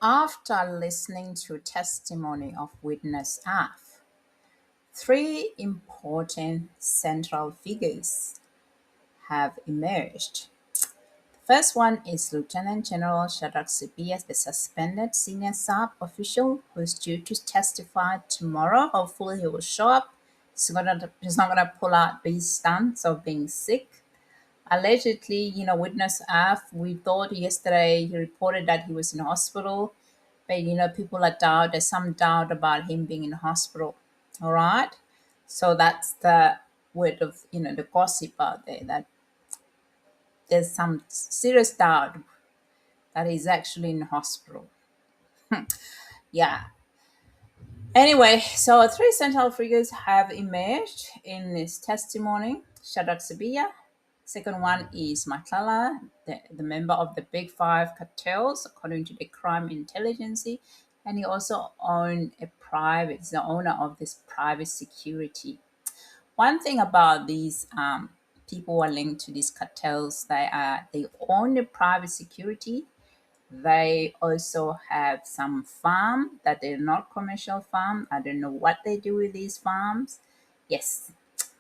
After listening to testimony of witness F, three important central figures have emerged. The first one is Lt-Gen Shadrack Sibiya, the suspended senior SAP official who is due to testify tomorrow. Hopefully he will show up. He's not gonna pull out these stunts of being sick. Allegedly, witness F, we thought yesterday he reported that he was in hospital, but people are there's some doubt about him being in hospital. All right. So that's the word of, the gossip out there, that there's some serious doubt that he's actually in hospital. Yeah. Anyway, so three central figures have emerged in this testimony. Shadrack Sibiya. Second one is Matlala, the member of the Big Five cartels, according to the crime intelligence. And he also he's the owner of this private security. One thing about these people who are linked to these cartels, they own the private security. They also have some farm that they're not commercial farm. I don't know what they do with these farms. Yes,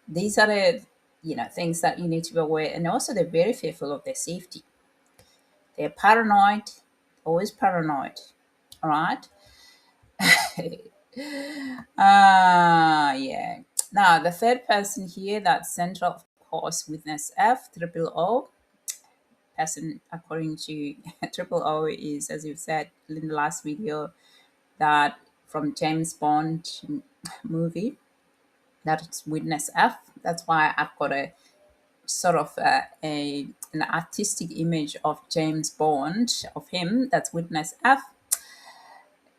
these are the things that you need to be aware. And also they're very fearful of their safety. They're paranoid, always paranoid. All right. Yeah. Now the third person here, that's central, of course, witness F, triple O. Person, according to triple O, is, as you said in the last video, that from James Bond movie. That's witness F. That's why I've got a sort of an artistic image of James Bond, of him. That's witness F.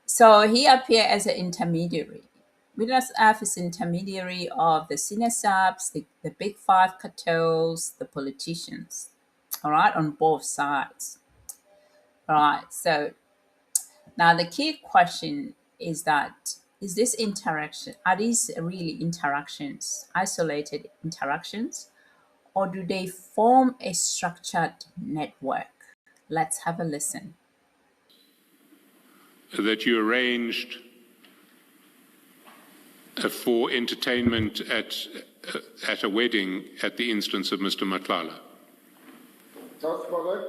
So he appeared as an intermediary. Witness F is intermediary of the senior SAPS, the Big Five cartels, the politicians. All right, on both sides. All right, so now the key question is that, is this interaction, are these really interactions, isolated interactions, or do they form a structured network? Let's have a listen. That you arranged for entertainment at a wedding at the instance of Mr. Matlala. That's correct.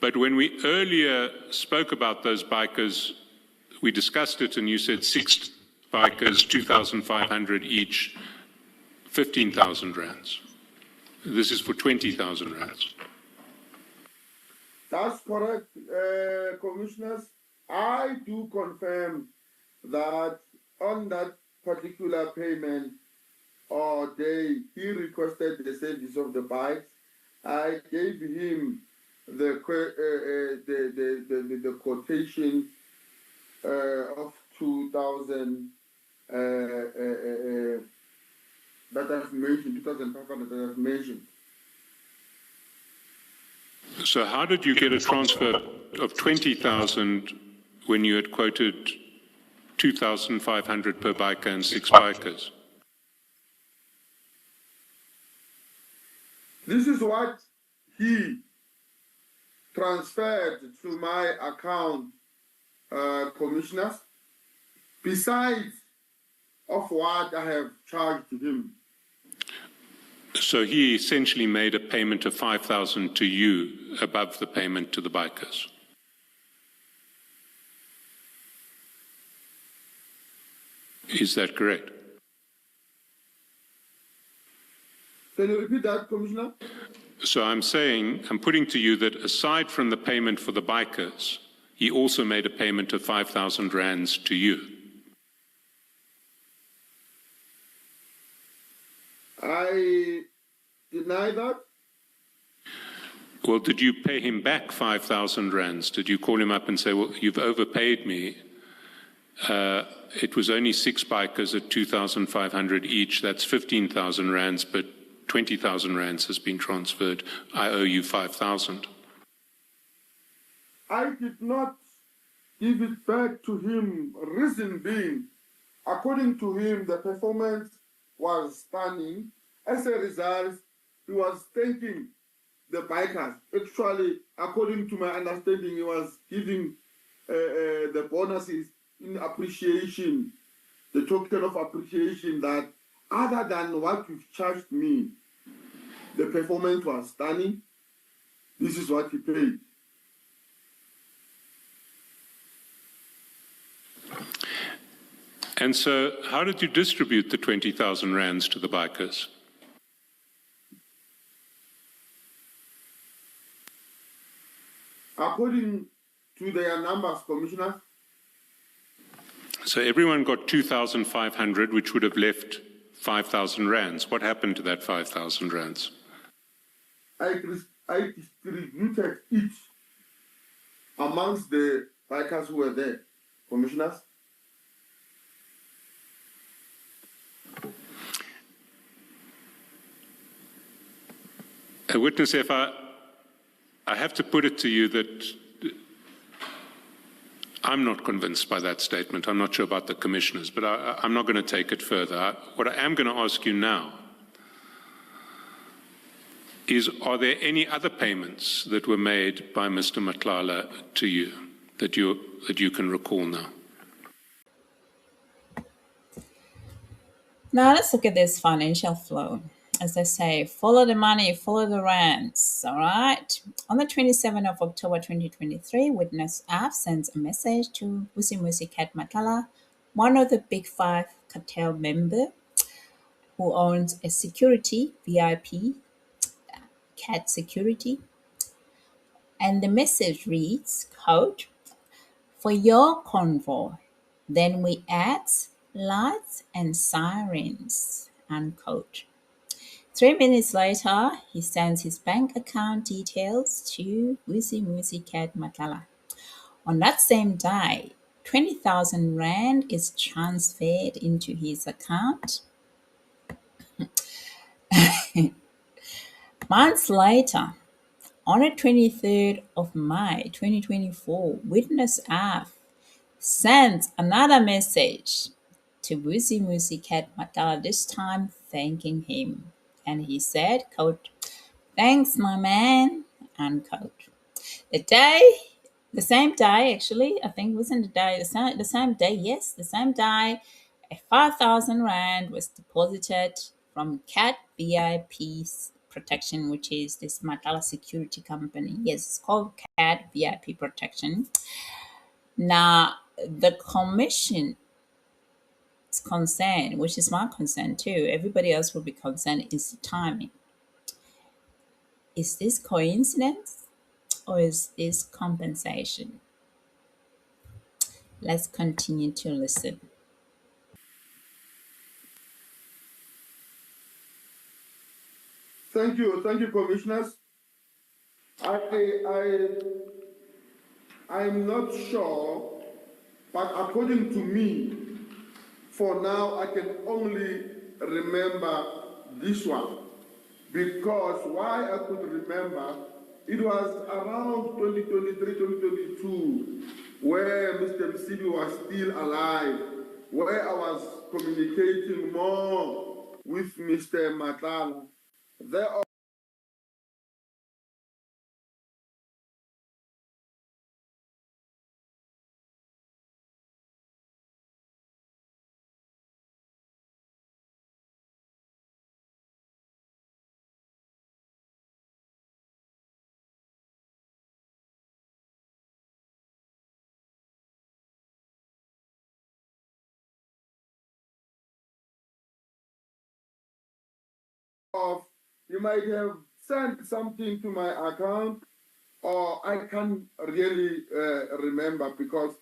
But when we earlier spoke about those bikers, we discussed it and you said 6 bikers, 2,500 each, 15,000 rands. This is for 20,000 rands. That's correct, Commissioners. I do confirm that on that particular payment or day, he requested the service of the bikes. I gave him the quotation of 2,000 that I've mentioned, 2,500 that I've mentioned. So how did you get a transfer of 20,000 when you had quoted 2,500 per biker and 6 bikers? This is what he transferred to my account, Commissioners, besides of what I have charged him. So he essentially made a payment of 5,000 to you above the payment to the bikers. Is that correct? Can you repeat that, Commissioner? So I'm putting to you that aside from the payment for the bikers, he also made a payment of 5,000 rands to you. I deny that. Well, did you pay him back 5,000 rands? Did you call him up and say, well, you've overpaid me? It was only 6 bikers at 2,500 each. That's 15,000 rands, but 20,000 rands has been transferred. I owe you 5,000. I did not give it back to him, reason being, according to him, the performance was stunning. As a result, he was thanking the bikers. Actually, according to my understanding, he was giving the bonuses in appreciation, the token of appreciation that other than what you've charged me, the performance was stunning. This is what he paid. And so how did you distribute the 20,000 rands to the bikers? According to their numbers, Commissioner. So everyone got 2,500, which would have left 5,000 rands. What happened to that 5,000 rands? I distributed each amongst the bikers who were there, Commissioners. Witness F, I have to put it to you that I'm not convinced by that statement. I'm not sure about the commissioners, but I'm not going to take it further. What I am going to ask you now is, are there any other payments that were made by Mr. Matlala to you that you can recall now? Now let's look at this financial flow. As I say, follow the money, follow the rands, all right? On the 27th of October 2023, Witness F sends a message to Vusimusi Cat Matlala, one of the Big Five cartel member who owns a security, VIP, Cat Security. And the message reads, quote, "For your convoy, then we add lights and sirens," unquote. 3 minutes later, he sends his bank account details to Vusimusi Cat Matlala. On that same day, 20,000 rand is transferred into his account. Months later, on the 23rd of May 2024, Witness F sends another message to Vusimusi Cat Matlala, this time thanking him. And he said, quote, "Thanks, my man," unquote. The same day, actually, I think it wasn't the same day, yes, the same day, a 5,000 rand was deposited from Cat VIP's Protection, which is this Matlala security company. Yes, it's called Cat VIP Protection. Now, the commission is concerned, which is my concern too, everybody else will be concerned, is the timing. Is this coincidence or is this compensation? Let's continue to listen. Thank you, Commissioners. I'm not sure, but according to me, for now, I can only remember this one. Because why I could remember, it was around 2023, 2022, where Mr. Sibiya was still alive, where I was communicating more with Mr. Matlala. You might have sent something to my account, or I can't really remember, because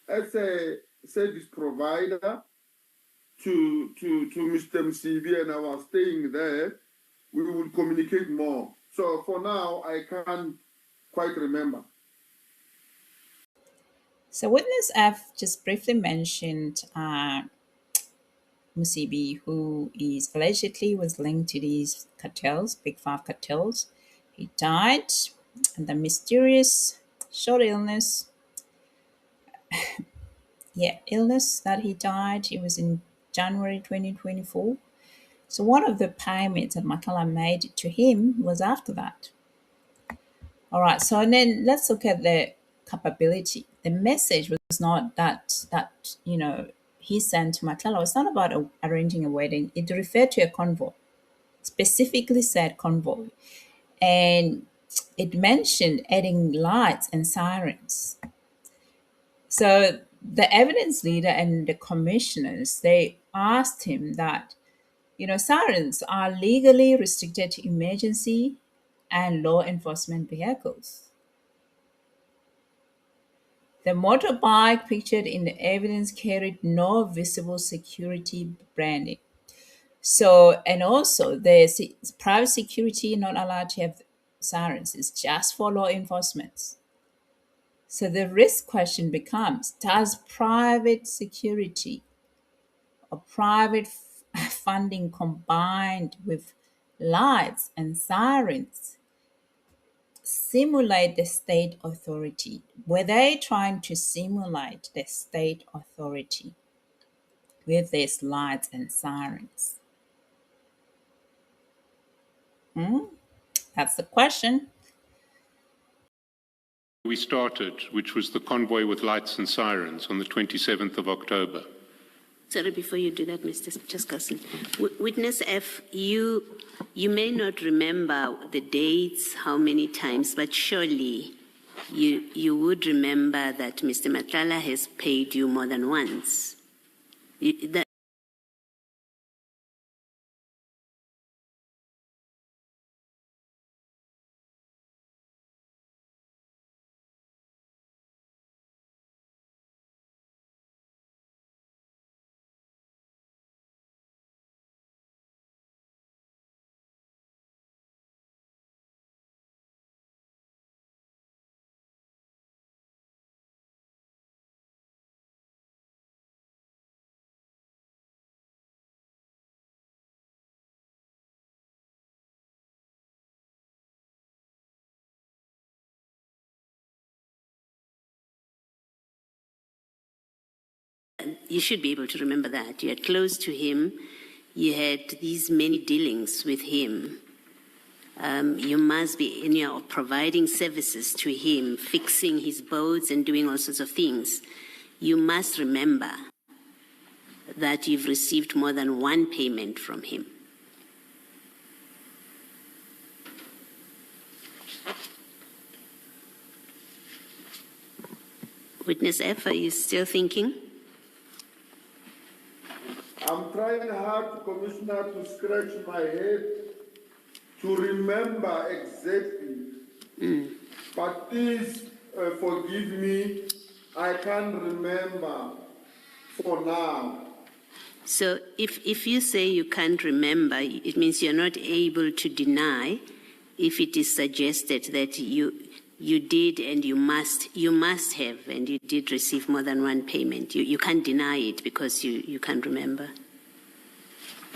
as a service provider to Mr. Sibiya, and I was staying there, we will communicate more. So for now, I can't quite remember. So Witness F just briefly mentioned Musibi, who is allegedly was linked to these cartels, Big Five cartels. He died, and the mysterious short illness, illness that he died, it was in January 2024. So one of the payments that Matlala made to him was after that. All right, so then let's look at the culpability. the message was not that he sent to Matlala was not about arranging a wedding. It referred to a convoy, specifically said convoy, and it mentioned adding lights and sirens. So the evidence leader and the commissioners, they asked him that, sirens are legally restricted to emergency and law enforcement vehicles. The motorbike pictured in the evidence carried no visible security branding. So, and also the private security not allowed to have sirens. It's just for law enforcement. So the risk question becomes, does private security or private funding combined with lights and sirens simulate the state authority? Were they trying to simulate the state authority with these lights and sirens? That's the question. We started, which was the convoy with lights and sirens on the 27th of October. Sorry, before you do that, Mr. Chairperson. Witness F, you may not remember the dates, how many times, but surely you would remember that Mr. Matlala has paid you more than once. You should be able to remember that. You are close to him. You had these many dealings with him. You must be providing services to him, fixing his boats and doing all sorts of things. You must remember that you've received more than one payment from him. Witness F, are you still thinking? I'm trying hard, Commissioner, to scratch my head to remember exactly. But please forgive me, I can't remember for now. So if you say you can't remember, it means you're not able to deny if it is suggested that you did and you must have, and you did receive more than one payment. You can't deny it because you can't remember.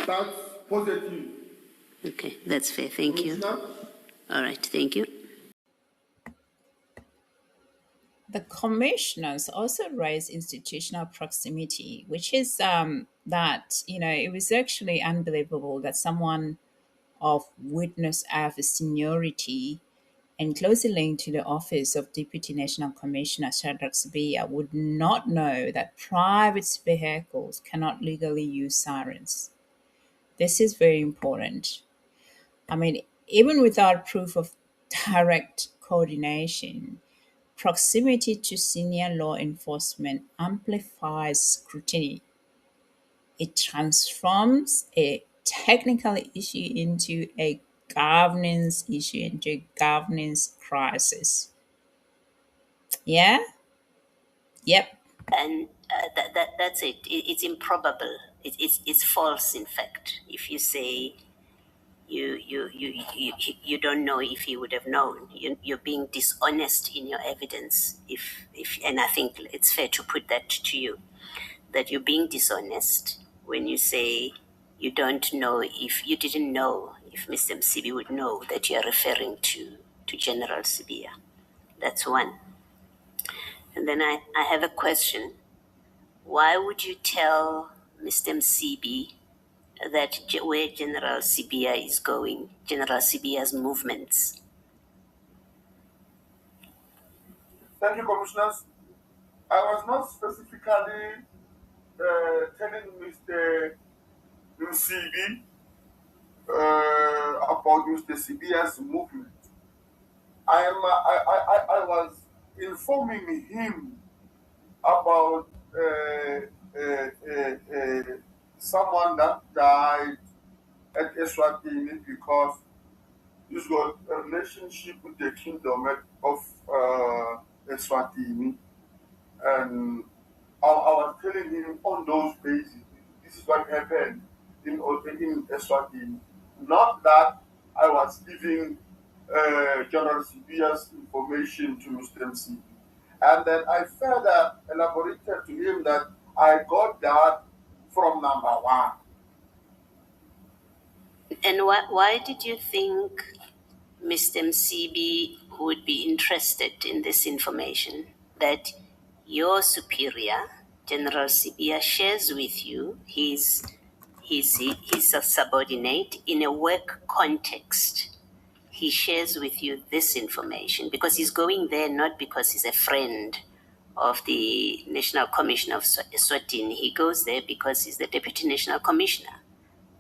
That's positive. Okay, that's fair. Thank you. All right, thank you. The commissioners also raised institutional proximity, which is that, it was actually unbelievable that someone of witness F seniority and closely linked to the office of Deputy National Commissioner Shadrack Sibiya would not know that private vehicles cannot legally use sirens. This is very important. I mean, even without proof of direct coordination, proximity to senior law enforcement amplifies scrutiny. It transforms a technical issue into a governance issue, into a governance crisis. Yeah? Yep. And that's it. It's improbable. It's false, in fact, if you say you don't know if he would have known. You're being dishonest in your evidence. And I think it's fair to put that to you, that you're being dishonest when you say you don't know if you didn't know if Mr. Msibi would know that you are referring to General Sibiya. That's one. And then I have a question. Why would you tell Mr. Msibi that where General Sibiya is going, General Sibiya's movements? Thank you, Commissioners. I was not specifically telling Mr. Sibi about Mr. Sibiya's movement. I was informing him about someone that died at Eswatini because he's got a relationship with the kingdom of Eswatini, and I was telling him on those bases, this is what happened in Eswatini. Not that I was giving General Sibiya's information to Mr. MCB. And then I further elaborated to him that I got that from number one. And why did you think Mr. MCB would be interested in this information that your superior, General Sibiya, shares with you, his a subordinate in a work context? He shares with you this information because he's going there not because he's a friend of the National Commission of Eswatini. He goes there because he's the Deputy National Commissioner.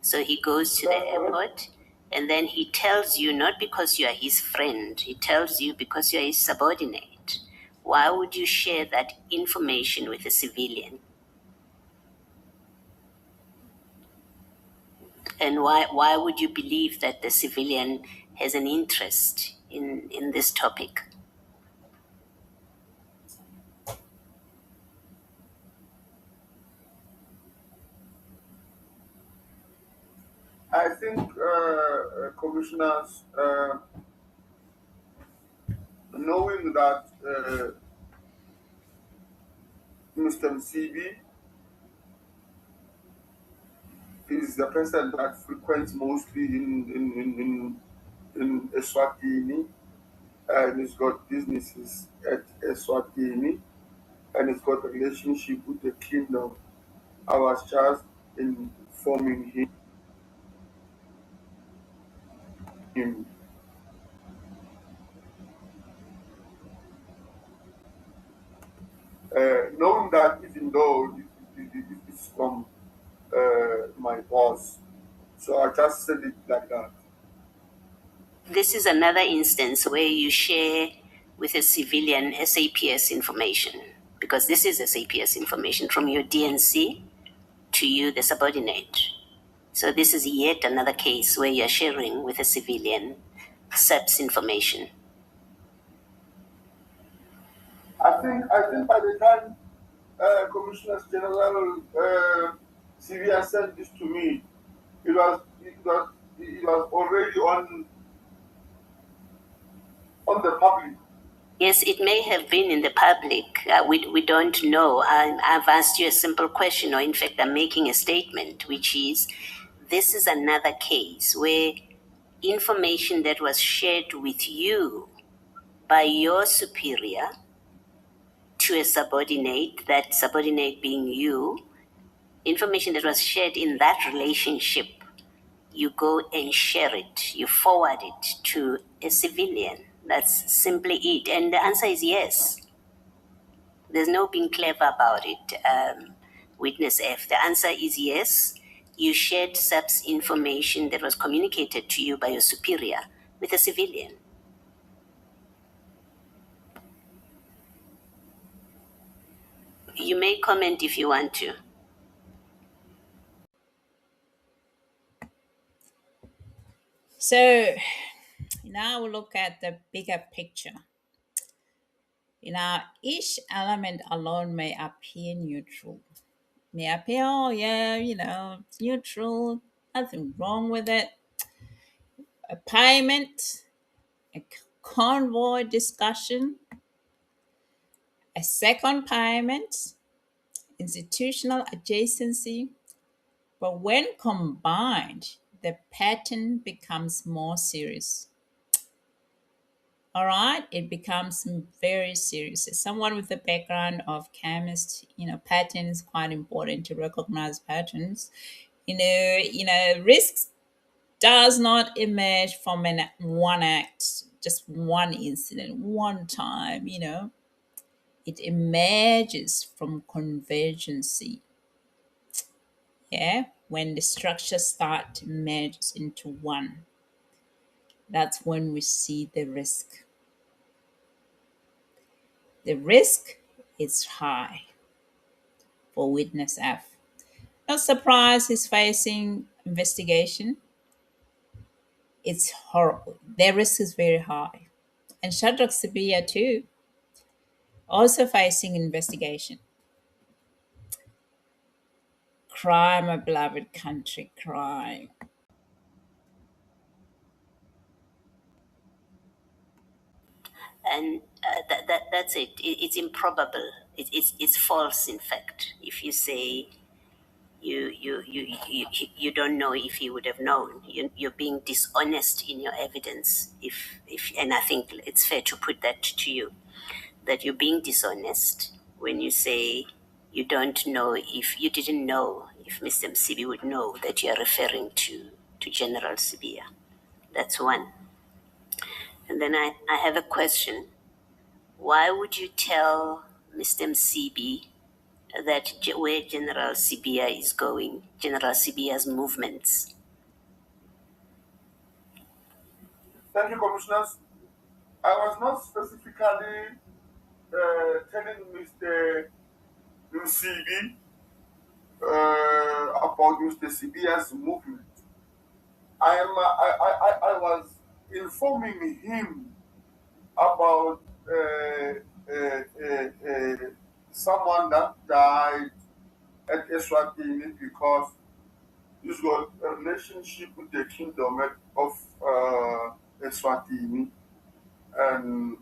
So he goes to the airport and then he tells you not because you are his friend, he tells you because you are his subordinate. Why would you share that information with a civilian? And why would you believe that the civilian has an interest in this topic? I think commissioners, knowing that Mr. Msibi is the person that frequents mostly in Eswatini, and he's got businesses at Eswatini, and he's got a relationship with the kingdom. I was just informing him. Knowing that even though this is from my boss, so I just said it like that. This is another instance where you share with a civilian SAPS information, because this is SAPS information from your DNC to you, the subordinate. So this is yet another case where you're sharing with a civilian SAPS information. I think by the time Commissioners General Sibiya sent this to me, it was already on the public. Yes, it may have been in the public. We don't know. I've asked you a simple question, or in fact, I'm making a statement, which is this is another case where information that was shared with you by your superior to a subordinate, that subordinate being you, information that was shared in that relationship, you go and share it, you forward it to a civilian. That's simply it. And the answer is yes. There's no being clever about it, Witness F. The answer is yes. You shared SAPS information that was communicated to you by your superior with a civilian. You may comment if you want to. So now we'll look at the bigger picture. Each element alone may appear neutral. May appear, oh yeah, it's neutral, nothing wrong with it. A payment, a convoy discussion, a second payment, institutional adjacency. But when combined, the pattern becomes more serious. All right, it becomes very serious. As someone with a background of chemist, pattern is quite important to recognize patterns. Risks does not emerge from one act, just one incident, one time. It emerges from convergency. Yeah, when the structures start to merge into one, that's when we see the risk. The risk is high for witness F. No surprise he's facing investigation. It's horrible. Their risk is very high. And Shadrack Sibiya too, also facing investigation. Crime, my beloved country, crime. And that's it. It's improbable. It's false, in fact. If you say you don't know if he would have known, you're being dishonest in your evidence. And I think it's fair to put that to you, that you're being dishonest when you say you don't know, if you didn't know if Mr. Msibi would know that you are referring to General Sibiya. That's one. And then I have a question. Why would you tell Mr. Msibi that where General Sibiya is going, General Sibiya's movements? Thank you, Commissioners. I was not specifically telling Mr. Msibi about Mr. Sibiya's movement. I was informing him about someone that died at Eswatini because he's got a relationship with the kingdom of Eswatini, and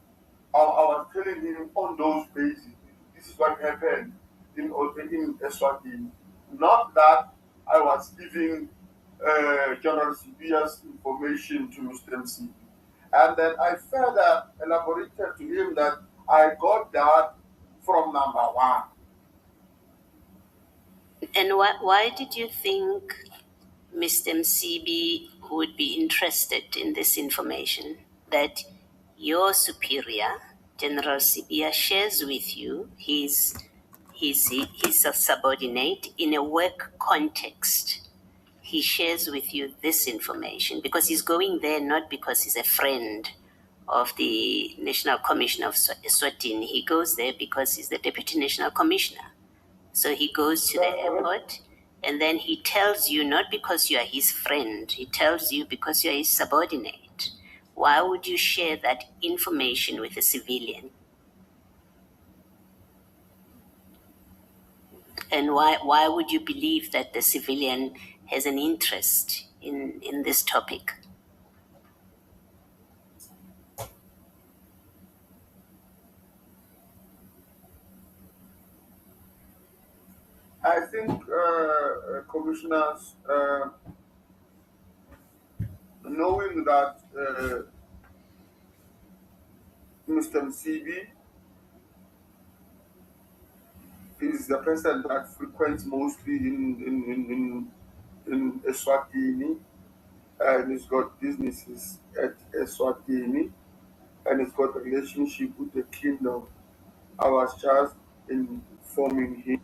I was telling him on those bases, this is what happened in Eswatini. Not that I was giving General Sibiya's information to Mr. MC. And then I further elaborated to him that I got that from number one. And why did you think Mr. Msibi would be interested in this information that your superior, General Sibiya, shares with you, his subordinate, in a work context? He shares with you this information because he's going there not because he's a friend of the National Commission of Eswatini. He goes there because he's the Deputy National Commissioner. So he goes to the airport and then he tells you not because you are his friend, he tells you because you are his subordinate. Why would you share that information with a civilian? And why would you believe that the civilian has an interest in this topic? I think commissioners, knowing that Mr. Msibi is the person that frequents mostly in Eswatini, and he's got businesses at Eswatini, and he's got a relationship with the kingdom. I was just informing him.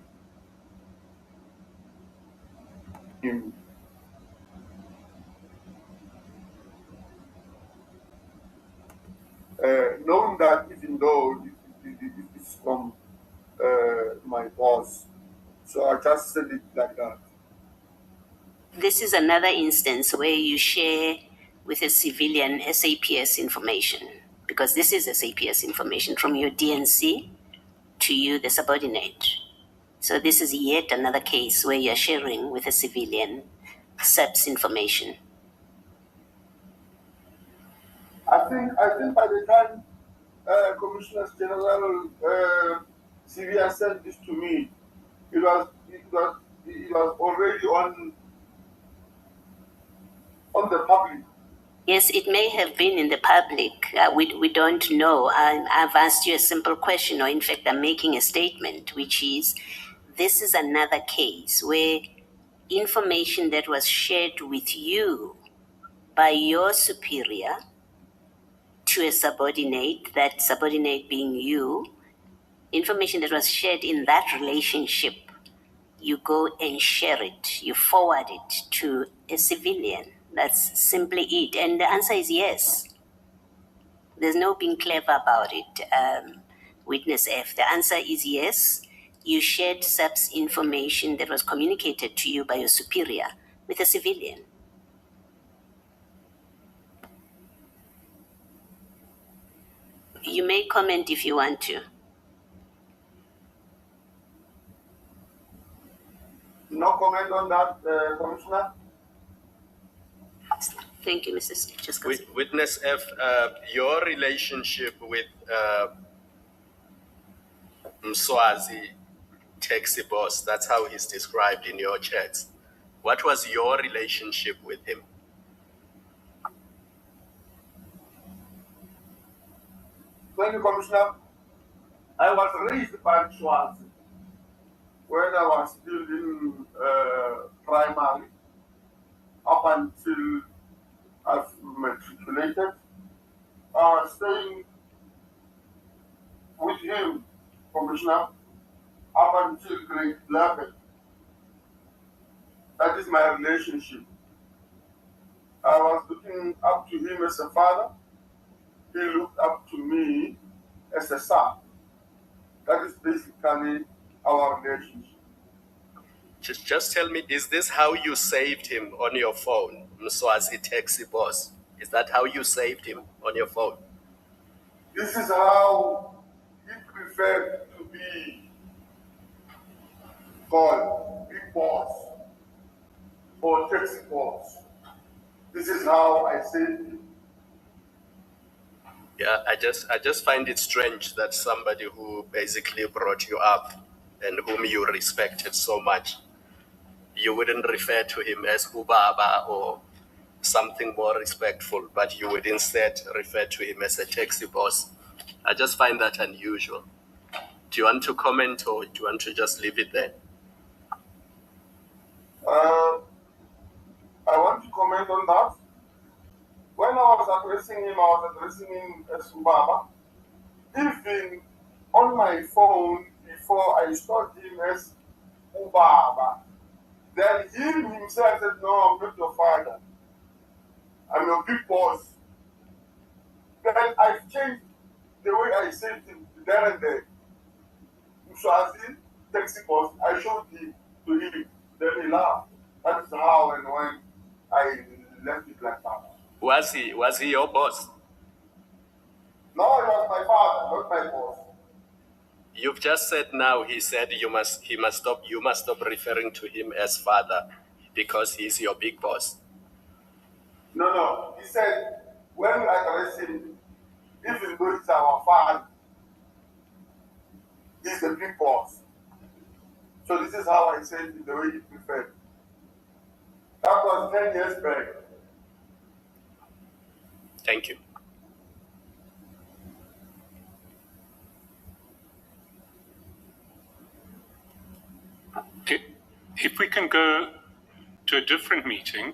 Knowing that even though it's from my boss, so I just said it like that. This is another instance where you share with a civilian SAPS information, because this is SAPS information from your DNC to you, the subordinate. So this is yet another case where you're sharing with a civilian SAPS information. I think by the time Commissioner General Sibiya sent this to me, it was already on the public. Yes, it may have been in the public. We don't know. I've asked you a simple question, or in fact, I'm making a statement, which is this is another case where information that was shared with you by your superior to a subordinate, that subordinate being you, information that was shared in that relationship, you go and share it, you forward it to a civilian. That's simply it. And the answer is yes. There's no being clever about it, Witness F. The answer is yes. You shared SAPS information that was communicated to you by your superior with a civilian. You may comment if you want to. No comment on that, Commissioner? Thank you, Mr. Chairman. Witness F, your relationship with Mswazi taxi boss, that's how he's described in your chats. What was your relationship with him? Thank you, Commissioner. I was raised by Mswazi when I was still in primary, up until I've matriculated. Staying with him, Commissioner, up until grade 11. That is my relationship. I was looking up to him as a father. He looked up to me as a son. That is basically our relationship. Just tell me, is this how you saved him on your phone, Mswazi taxi boss? Is that how you saved him on your phone? This is how he preferred to be called, big boss or taxi boss. This is how I saved him. Yeah, I just find it strange that somebody who basically brought you up and whom you respected so much, you wouldn't refer to him as Ubaba or something more respectful, but you would instead refer to him as a taxi boss. I just find that unusual. Do you want to comment or do you want to just leave it there? I want to comment on that. When I was addressing him, I was addressing him as Ubaba. Even on my phone, before I stored him as Ubaba, then he himself said, "No, I'm not your father. I'm your big boss." Then I've changed the way I said him there and there. Mswazi, taxi boss, I showed him to him. Then he laughed. That is how and when I left it like that. Was he your boss? No, he was my father, not my boss. You've just said now he said you must stop referring to him as father because he's your big boss. No. He said when we address him, even though it's our father, he's the big boss. So this is how I said it the way he preferred. That was 10 years back. Thank you. If we can go to a different meeting,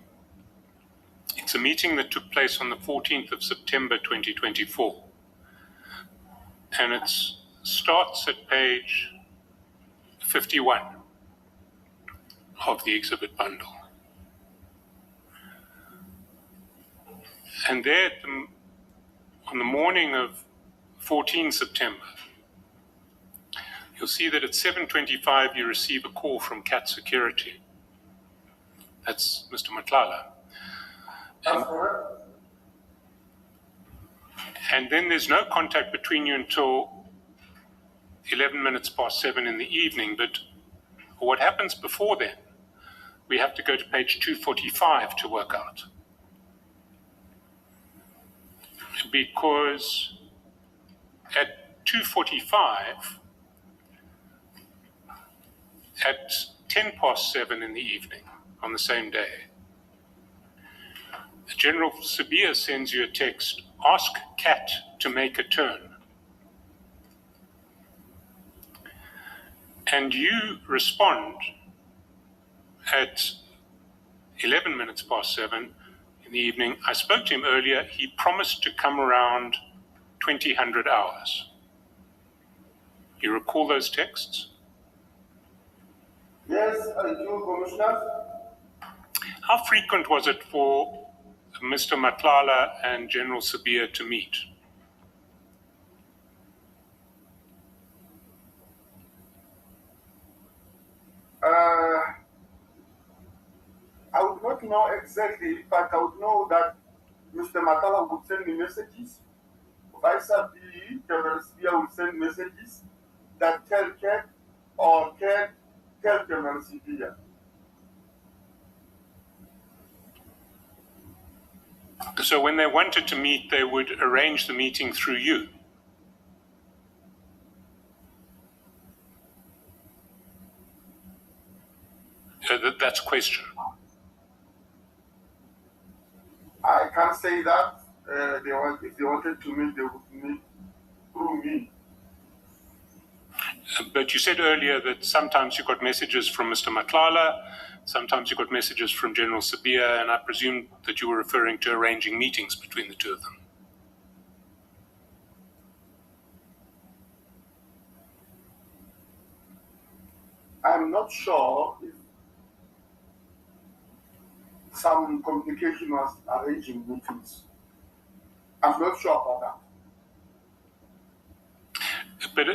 it's a meeting that took place on the 14th of September 2024. And it starts at page 51 of the exhibit bundle. And there, on the morning of 14 September, you'll see that at 7:25 you receive a call from CAT Security. That's Mr. Matlala. And then there's no contact between you until 11 minutes past 7 in the evening. But what happens before then, we have to go to page 245 to work out. Because at 2:45, at 10 past 7 in the evening on the same day, General Sibiya sends you a text, "Ask CAT to make a turn." And you respond at 11 minutes past 7 in the evening. I spoke to him earlier. He promised to come around 2000 hours. You recall those texts? Yes, I do, Commissioner. How frequent was it for Mr. Matlala and General Sibiya to meet? I would not know exactly, but I would know that Mr. Matlala would send me messages. Vice versa, General Sibiya would send messages that tell Cat or Cat tell General Sibiya. So when they wanted to meet, they would arrange the meeting through you? That's a question. I can't say that. If they wanted to meet, they would meet through me. But you said earlier that sometimes you got messages from Mr. Matlala, sometimes you got messages from General Sibiya, and I presume that you were referring to arranging meetings between the two of them. I'm not sure if some communication was arranging meetings. I'm not sure about that. But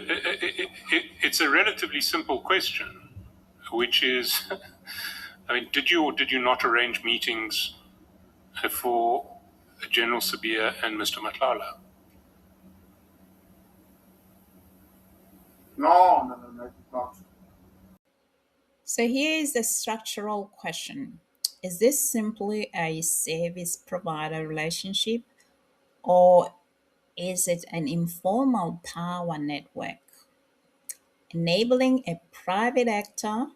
it's a relatively simple question, which is, I mean, did you or did you not arrange meetings for General Sibiya and Mr. Matlala? No, I did not. So here is the structural question. Is this simply a service provider relationship, or is it an informal power network enabling a private actor,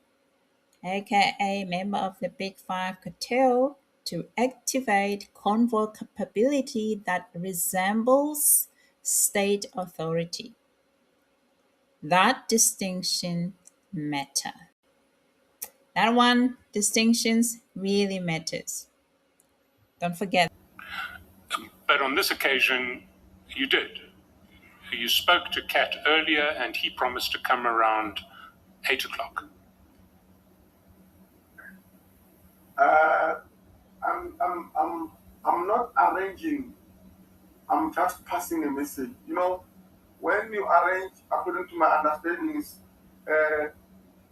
aka member of the Big Five cartel, to activate convoy capability that resembles state authority? That distinction matters. That one distinctions really matters. Don't forget. But on this occasion, you did. You spoke to Kat earlier, and he promised to come around 8 o'clock. I'm not arranging. I'm just passing a message. You know, when you arrange, according to my understanding, is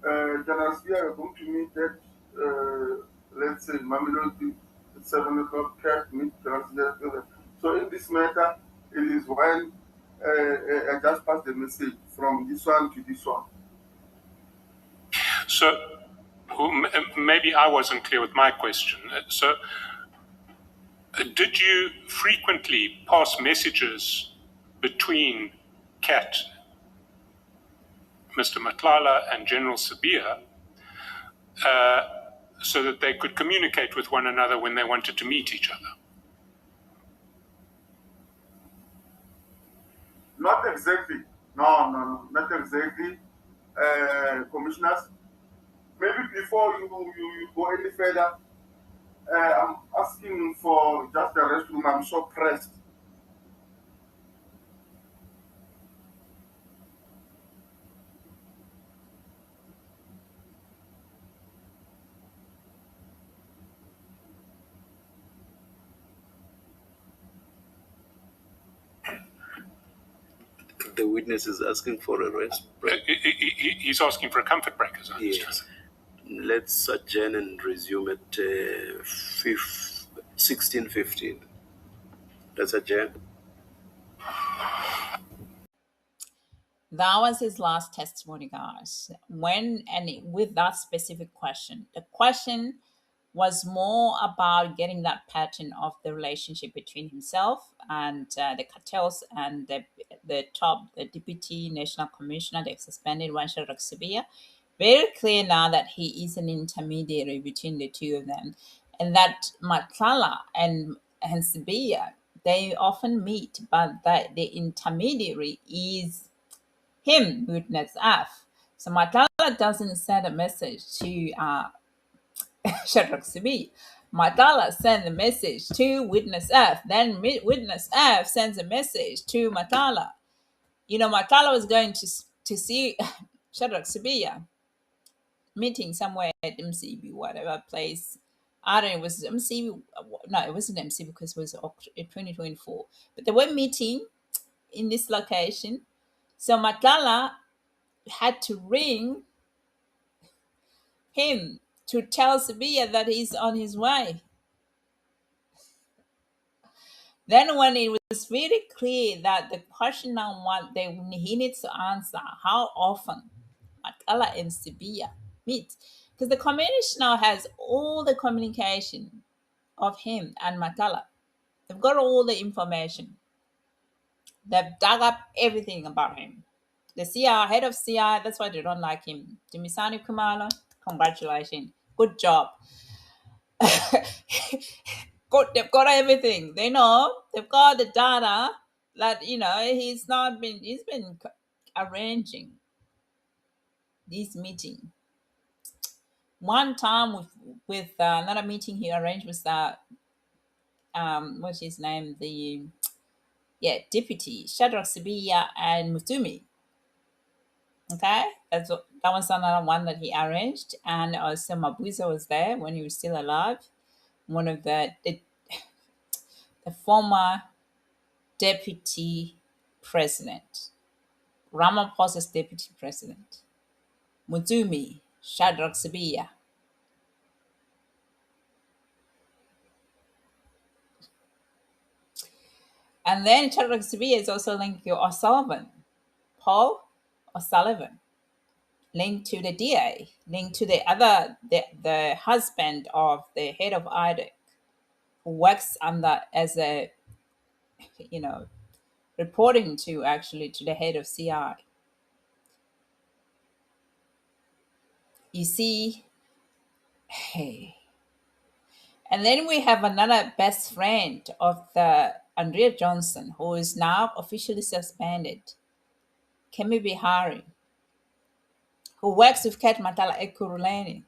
General Sibiya are going to meet at let's say Mamelodi at 7 o'clock. Cat meet General Sibiya. So in this matter, it is when I just pass the message from this one to this one. So maybe I wasn't clear with my question. So did you frequently pass messages between Kat, Mr. Matlala, and General Sibiya so that they could communicate with one another when they wanted to meet each other? Not exactly. No, not exactly. Commissioners, maybe before you go any further, I'm asking for just the restroom. I'm so pressed. The witness is asking for a rest break. He's asking for a comfort break, as I understand. Yes. Let's adjourn and resume at 16:15. Let's adjourn. That was his last testimony, guys. With that specific question, the question was more about getting that pattern of the relationship between himself and the cartels and the deputy national commissioner, the suspended one, Shadrack Sibiya. Very clear now that he is an intermediary between the two of them, and that Matlala and Sibiya, they often meet, but that the intermediary is him, witness F. So Matlala doesn't send a message to Shadrack Sibiya. Matlala sends a message to witness F. Then witness F sends a message to Matlala. You know, Matlala was going to to see Shadrack Sibiya meeting somewhere at MCB, whatever place. I don't know, it was MCB. No, it wasn't MCB because it was 2024. But they were meeting in this location. So Matlala had to ring him to tell Sibiya that he's on his way. Then, when it was very clear that the question on what he needs to answer, how often Matlala and Sibiya meet, because the commission now has all the communication of him and Matlala. They've got all the information. They've dug up everything about him. The CR, head of CR, that's why they don't like him. Jimisani Kumala, congratulations. Good job. They've got everything. They know. They've got the data that, he's been arranging this meeting. One time with another meeting he arranged was that, what's his name? Deputy Shadrack Sibiya and Mutumi. Okay, that was another one that he arranged, and also Mabuza was there when he was still alive. One of the former deputy president, Ramaphosa's deputy president, Mutumi Shadrack Sibiya. And then Shadrack Sibiya is also linked to O'Sullivan, Paul O Sullivan, linked to the DA, linked to the husband of the head of IDAC, who works as a, reporting to the head of CI. You see, hey. And then we have another best friend of the Andrea Johnson, who is now officially suspended, Kemi Bihari, who works with Ket Matala Ekuruleni.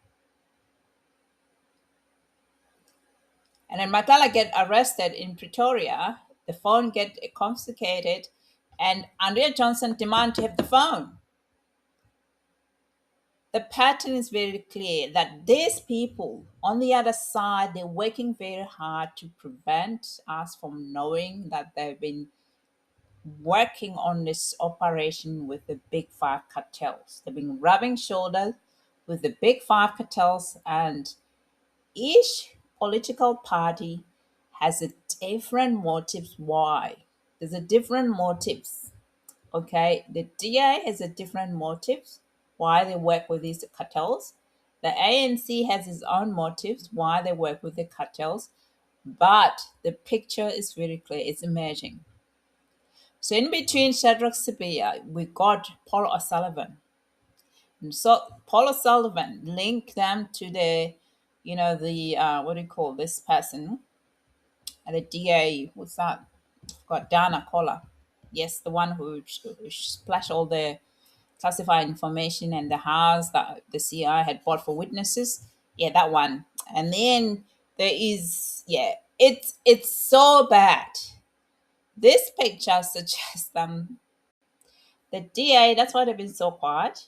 And then Matlala get arrested in Pretoria, the phone get confiscated, and Andrea Johnson demand to have the phone. The pattern is very clear that these people on the other side, they're working very hard to prevent us from knowing that they've been working on this operation with the big five cartels. They've been rubbing shoulders with the big five cartels, and each political party has a different motives why. There's a different motives. Okay, the DA has a different motives why they work with these cartels. The ANC has its own motives why they work with the cartels, but the picture is very clear. It's emerging. So in between Shadrack Sibiya, we got Paul O Sullivan. And so Paul O Sullivan linked them to the, what do you call this person? The DA, what's that? Got Dianne Kohler. Yes, the one who splashed all the classified information and the house that the CI had bought for witnesses. Yeah, that one. And then there is, it's so bad. This picture suggests the DA, that's why they've been so quiet.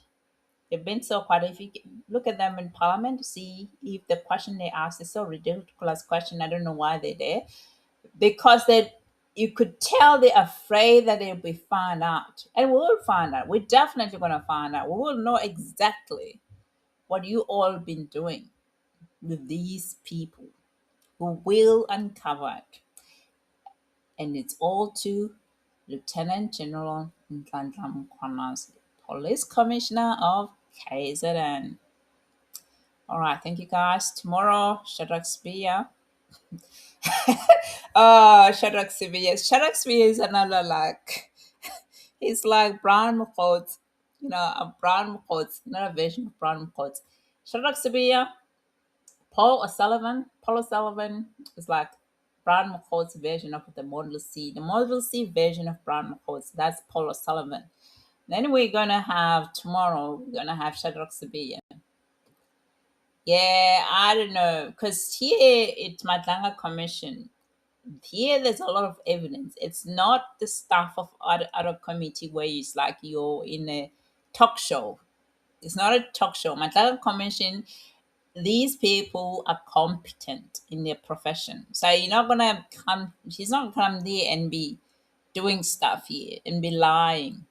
They've been so quiet. If you look at them in Parliament, see if the question they ask is so ridiculous question. I don't know why they're there. Because you could tell they're afraid that they'll be found out. And we will find out. We're definitely going to find out. We will know exactly what you all been doing with these people. We will uncover it. And it's all to Lieutenant General Madlanga Commission, Police Commissioner of KZN. All right, thank you guys. Tomorrow, Shadrack Sibiya. Shadrack Sibiya. Shadrack Sibiya is another he's like Brown McCoats, a Brown McCoats, another version of Brown McCoats. Shadrack Sibiya, Paul O Sullivan. Paul O Sullivan is like Brown McCoats' version of the Model C. The Model C version of Brown McCoats, that's Paul O Sullivan. Then we're going to have tomorrow, Shadrack Sibiya. Yeah, I don't know, because here it's Madlanga Commission. Here there's a lot of evidence. It's not the staff of other committee where it's like you're in a talk show. It's not a talk show. Madlanga Commission, these people are competent in their profession. So you're not gonna come. She's not gonna come there and be doing stuff here and be lying.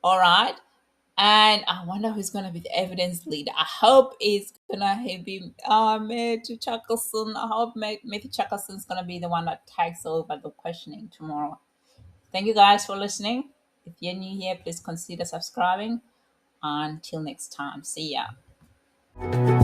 All right. And I wonder who's going to be the evidence leader. I hope it's going to be Matthew Chuckleson. I hope Matthew Chuckleson's going to be the one that takes over the questioning tomorrow. Thank you guys for listening. If you're new here, please consider subscribing. Until next time, see ya.